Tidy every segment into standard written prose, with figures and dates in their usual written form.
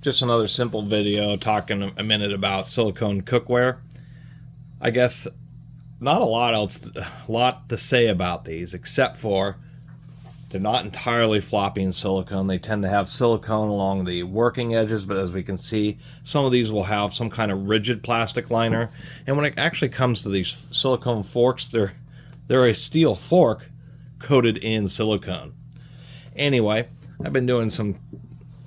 Just another simple video talking a minute about silicone cookware. I guess not a lot to say about these, except for they're not entirely floppy in silicone. They tend to have silicone along the working edges, but as we can see, some of these will have some kind of rigid plastic liner. And when it actually comes to these silicone forks, they're a steel fork coated in silicone. Anyway, I've been doing a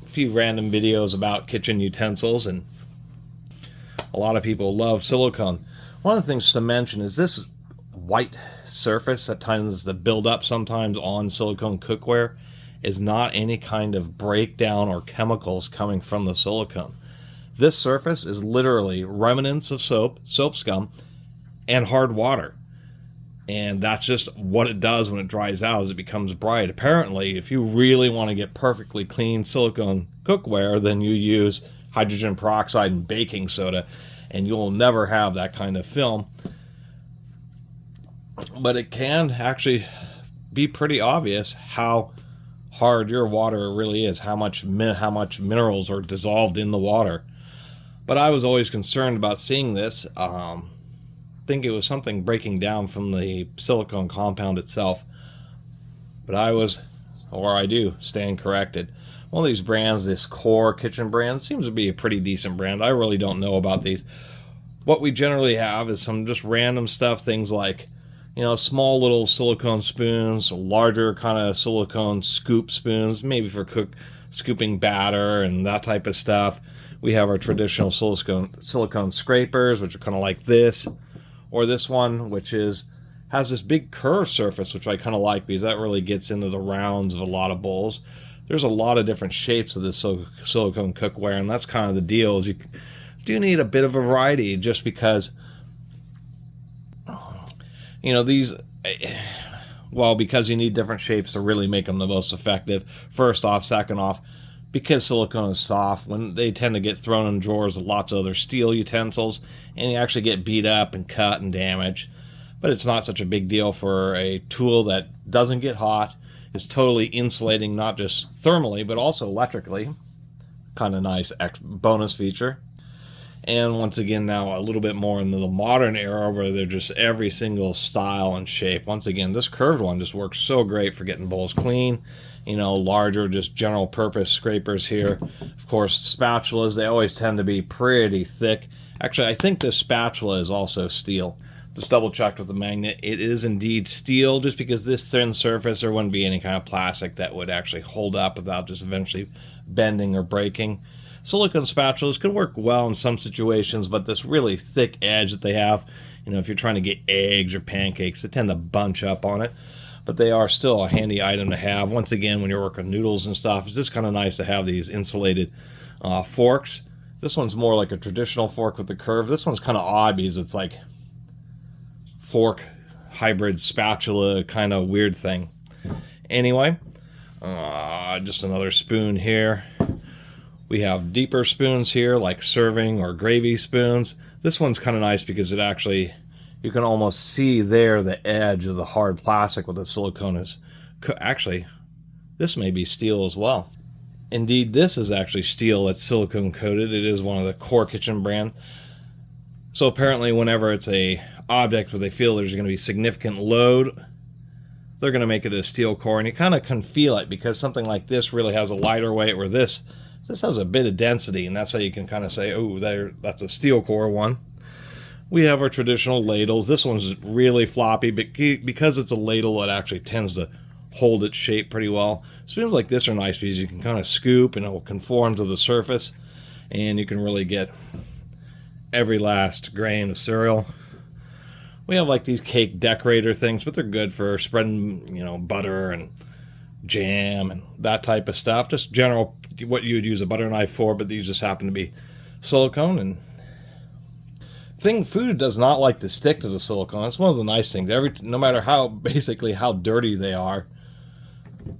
few random videos about kitchen utensils, and a lot of people love silicone. One of the things to mention is this white surface that tends to build up sometimes on silicone cookware is not any kind of breakdown or chemicals coming from the silicone. This surface is literally remnants of soap scum, and hard water. And that's just what it does when it dries out, as it becomes bright. Apparently, if you really want to get perfectly clean silicone cookware, then you use hydrogen peroxide and baking soda, and you'll never have that kind of film. But it can actually be pretty obvious how hard your water really is, how much minerals are dissolved in the water. But I was always concerned about seeing this. Think it was something breaking down from the silicone compound itself, but I do stand corrected. One of these brands, this Core kitchen brand, seems to be a pretty decent brand. I really don't know about these. What we generally have is some just random stuff, things like, small little silicone spoons, larger kind of silicone scoop spoons, maybe for scooping batter and that type of stuff. We have our traditional silicone scrapers, which are kind of like this. Or this one, which has this big curved surface, which I kind of like because that really gets into the rounds of a lot of bowls. There's a lot of different shapes of this silicone cookware, and that's kind of the deal. Is you do need a bit of a variety, just because, these, because you need different shapes to really make them the most effective. First off, second off, because silicone is soft, when they tend to get thrown in drawers with lots of other steel utensils, and you actually get beat up and cut and damaged. But it's not such a big deal for a tool that doesn't get hot, is totally insulating, not just thermally, but also electrically. Kind of nice bonus feature. And once again, now a little bit more into the modern era, where they're just every single style and shape. Once again, this curved one just works so great for getting bowls clean. Larger, just general purpose scrapers here. Of course, spatulas, they always tend to be pretty thick. Actually, I think this spatula is also steel. Just double checked with the magnet. It is indeed steel, just because this thin surface, there wouldn't be any kind of plastic that would actually hold up without just eventually bending or breaking. Silicone spatulas can work well in some situations, but this really thick edge that they have, if you're trying to get eggs or pancakes, they tend to bunch up on it. But they are still a handy item to have. Once again, when you're working noodles and stuff, it's just kind of nice to have these insulated forks. This one's more like a traditional fork with the curve. This one's kind of odd because it's like fork hybrid spatula kind of weird thing. Anyway, just another spoon here. We have deeper spoons here, like serving or gravy spoons. This one's kind of nice because it actually, you can almost see there the edge of the hard plastic with the silicone is. Actually, this may be steel as well. Indeed, this is actually steel that's silicone coated. It is one of the Core kitchen brand. So apparently, whenever it's a object where they feel there's going to be significant load, they're going to make it a steel core, and you kind of can feel it, because something like this really has a lighter weight, where this has a bit of density, and that's how you can kind of say, oh, that's a steel core one. We have our traditional ladles. This one's really floppy, but because it's a ladle, it actually tends to hold its shape pretty well. Spoons like this are nice because you can kind of scoop and it will conform to the surface, and you can really get every last grain of cereal. We have like these cake decorator things, but they're good for spreading, butter and jam and that type of stuff. Just general, what you would use a butter knife for, but these just happen to be silicone. And food does not like to stick to the silicone. That's one of the nice things. No matter how dirty they are,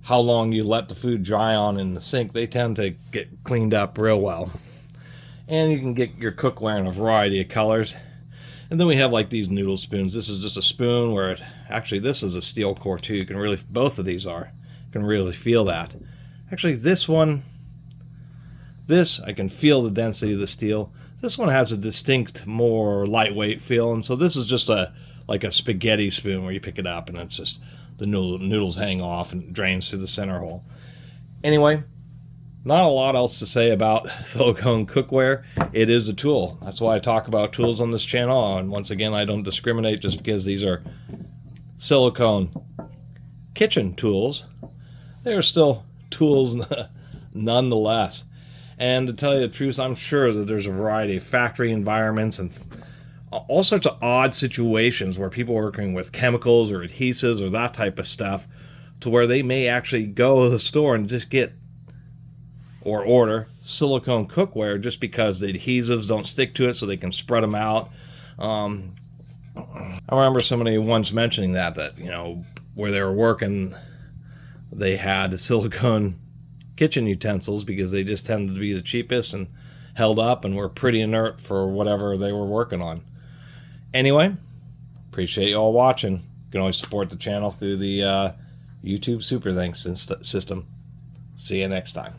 how long you let the food dry on in the sink, they tend to get cleaned up real well. And you can get your cookware in a variety of colors. And then we have like these noodle spoons. This is just a spoon where this is a steel core too. You can really, both of these are, you can really feel that. Actually, this This, I can feel the density of the steel. This one has a distinct, more lightweight feel, and so this is just like a spaghetti spoon where you pick it up and it's just the noodles hang off and drains through the center hole. Anyway, not a lot else to say about silicone cookware. It is a tool. That's why I talk about tools on this channel, and once again, I don't discriminate just because these are silicone kitchen tools. They're still tools nonetheless. And to tell you the truth, I'm sure that there's a variety of factory environments and all sorts of odd situations where people are working with chemicals or adhesives or that type of stuff, to where they may actually go to the store and just get or order silicone cookware just because the adhesives don't stick to it, so they can spread them out. I remember somebody once mentioning that where they were working, they had silicone kitchen utensils because they just tended to be the cheapest and held up and were pretty inert for whatever they were working on. Anyway, appreciate you all watching. You can always support the channel through the YouTube Super Thanks system. See you next time.